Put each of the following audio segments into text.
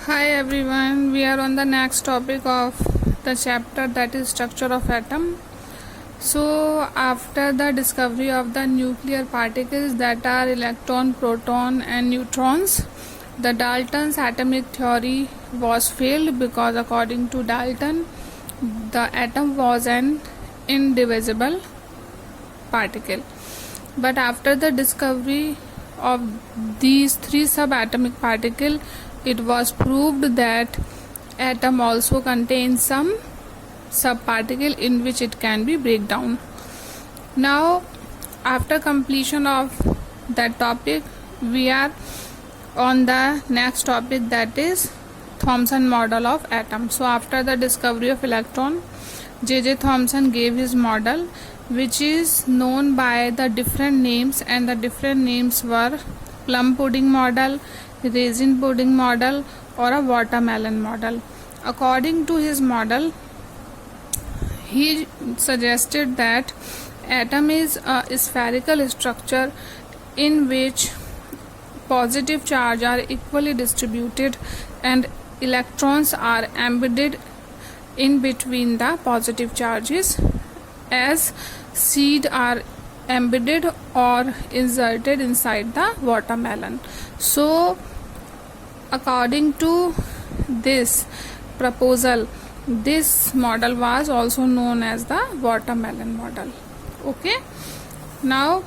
Hi everyone, we are on the next topic of the chapter, that is structure of atom. So after the discovery of the nuclear particles, that are electron, proton and neutrons, the Dalton's atomic theory was failed because according to Dalton, the atom was an indivisible particle. But after the discovery of these three subatomic particles, it was proved that atom also contains some subparticle in which it can be break down. Now after completion of that topic, we are on the next topic, that is Thomson model of atom. So after the discovery of electron, J.J. Thomson gave his model, which is known by the different names, and the different names were plum pudding model, raisin pudding model or a watermelon model. According to his model, he suggested that atom is a spherical structure in which positive charge are equally distributed and electrons are embedded in between the positive charges as seed are embedded or inserted inside the watermelon. So according to this proposal, this model was also known as the watermelon model. Okay, now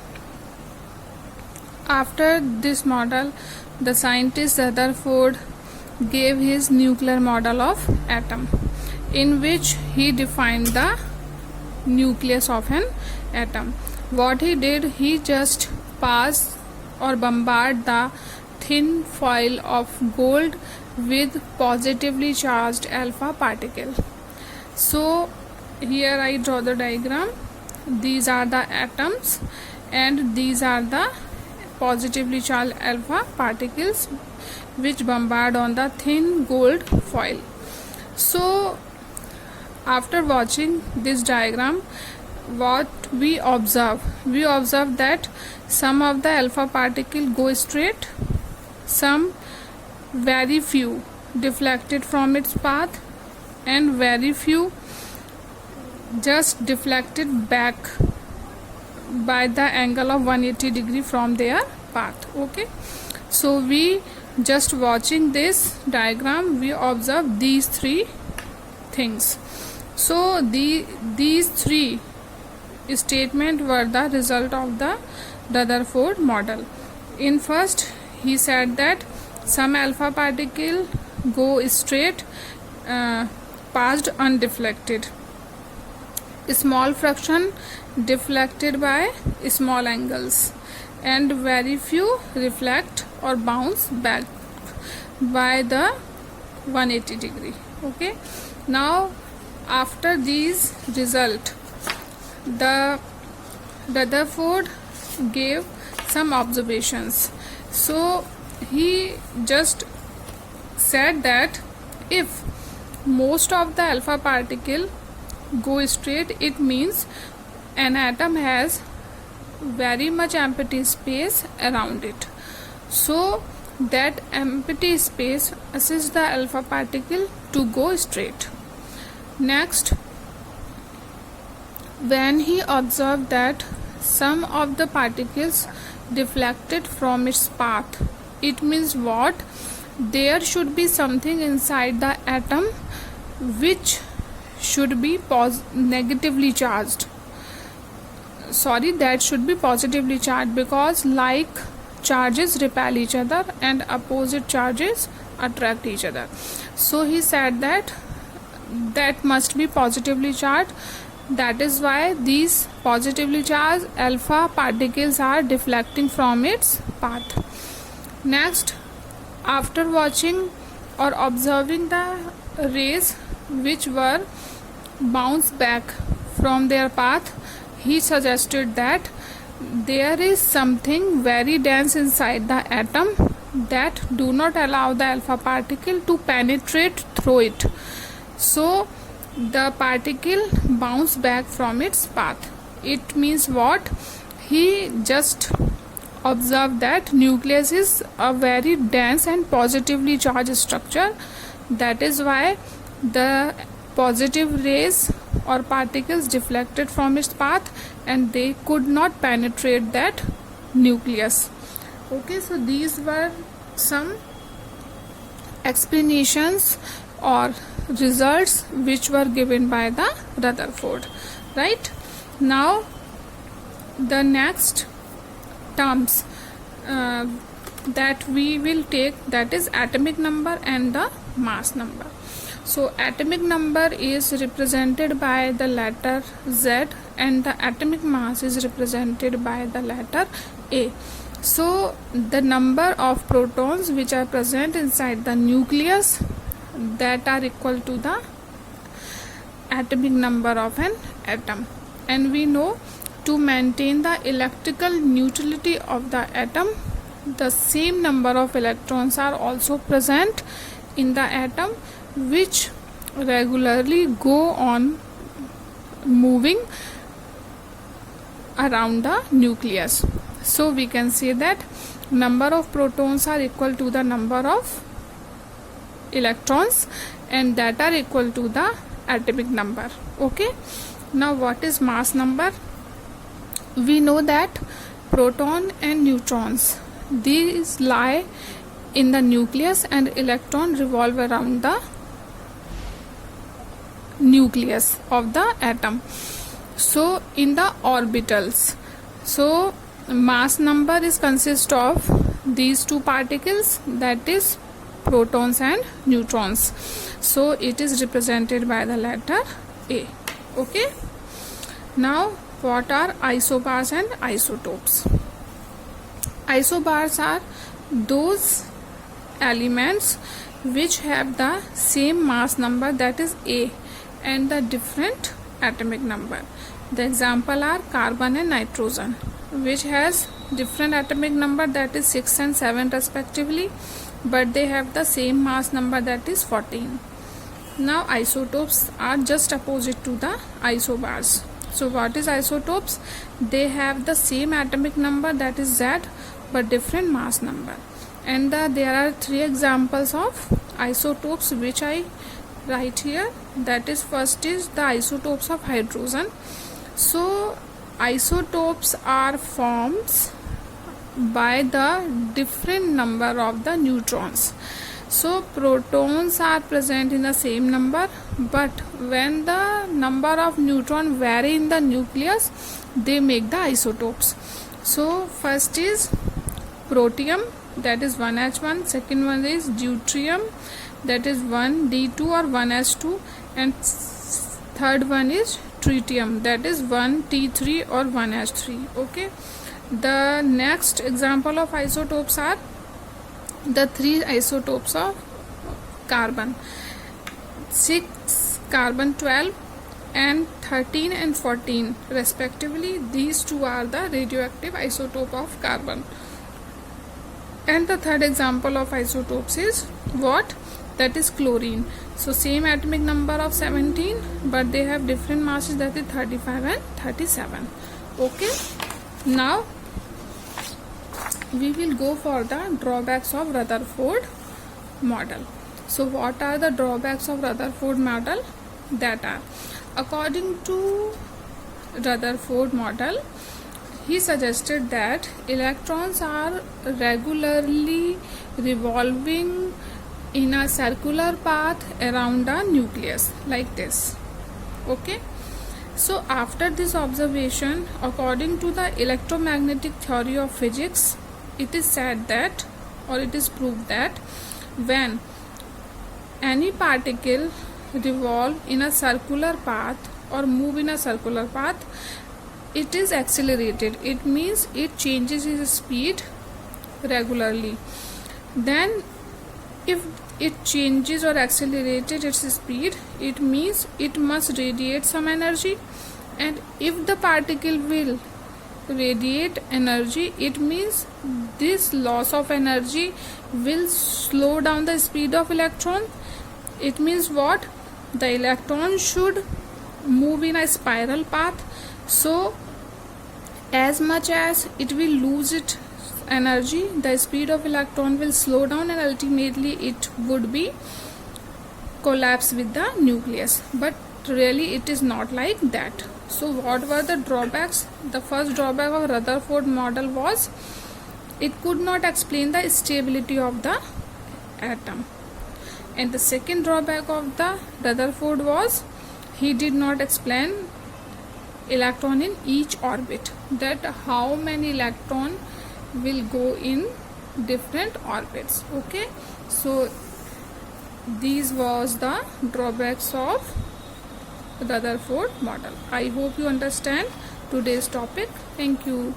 after this model, the scientist Rutherford gave his nuclear model of atom, in which he defined the nucleus of an atom. What he did, he just passed or bombard the thin foil of gold with positively charged alpha particle. So here I draw the diagram. These are the atoms and these are the positively charged alpha particles which bombard on the thin gold foil. So after watching this diagram, what we observe that some of the alpha particle go straight, some very few deflected from its path, and very few just deflected back by the angle of 180 degree from their path. Okay, so we just watching this diagram, we observe these three things. So these three statements were the result of the Rutherford model. In first, he said that some alpha particle go straight, passed undeflected, small fraction deflected by small angles, and very few reflect or bounce back by the 180 degree. Okay, now after these result, the Rutherford gave some observations. So he just said that if most of the alpha particle go straight, it means an atom has very much empty space around it. So that empty space assists the alpha particle to go straight. Next, when he observed that some of the particles deflected from its path, it means what? There should be something inside the atom which should be negatively charged. That should be positively charged, because like charges repel each other and opposite charges attract each other. So he said that must be positively charged. That is why these positively charged alpha particles are deflecting from its path. Next, after watching or observing the rays which were bounced back from their path, he suggested that there is something very dense inside the atom that do not allow the alpha particle to penetrate through it. So the particle bounce back from its path. It means what? He just observe that nucleus is a very dense and positively charged structure. That is why the positive rays or particles deflected from its path and they could not penetrate that nucleus. Okay, so these were some explanations or results which were given by the Rutherford. Right, now the next terms that we will take, that is atomic number and the mass number. So atomic number is represented by the letter Z and the atomic mass is represented by the letter A. So the number of protons which are present inside the nucleus, that are equal to the atomic number of an atom. And we know, to maintain the electrical neutrality of the atom, the same number of electrons are also present in the atom, which regularly go on moving around the nucleus. So we can say that number of protons are equal to the number of electrons and that are equal to the atomic number. Okay, now what is mass number? We know that proton and neutrons, these lie in the nucleus and electron revolve around the nucleus of the atom. So in the orbitals, so mass number is consist of these two particles, that is protons and neutrons. So it is represented by the letter A. Okay, now what are isobars and isotopes? Isobars are those elements which have the same mass number, that is A, and the different atomic number. The example are carbon and nitrogen, which has different atomic number, that is 6 and 7 respectively, but they have the same mass number, that is 14. Now isotopes are just opposite to the isobars. So what is isotopes? They have the same atomic number, that is Z, but different mass number. And there are 3 examples of isotopes which I write here. That is, first is the isotopes of hydrogen. So isotopes are formed by the different number of the neutrons. So protons are present in the same number, but when the number of neutrons vary in the nucleus, they make the isotopes. So first is protium, that is 1H1, second one is deuterium, that is 1D2 or 1S2, and third one is tritium, that is 1T3 or 1H3. Okay, the next example of isotopes are the 3 isotopes of carbon, 6, carbon 12 and 13 and 14 respectively. These 2 are the radioactive isotope of carbon. And the third example of isotopes is what? That is chlorine. So same atomic number of 17, but they have different masses, that is 35 and 37. Okay, now we will go for the drawbacks of Rutherford model. So what are the drawbacks of Rutherford model? That are, according to Rutherford model, he suggested that electrons are regularly revolving in a circular path around a nucleus like this. Okay, so after this observation, according to the electromagnetic theory of physics, it is said that, or it is proved that, when any particle revolve in a circular path or move in a circular path, it is accelerated. It means it changes its speed regularly. Then if it changes or accelerated its speed, it means it must radiate some energy, and if the particle will radiate energy, it means this loss of energy will slow down the speed of electron. It means what? The electron should move in a spiral path, so as much as it will lose its energy, the speed of electron will slow down and ultimately it would be collapse with the nucleus. But really it is not like that. So what were the drawbacks? The first drawback of Rutherford model was it could not explain the stability of the atom. And the second drawback of the Rutherford was he did not explain electron in each orbit, that how many electron will go in different orbits. Okay, so these was the drawbacks of Rutherford model. I hope you understand today's topic. Thank you.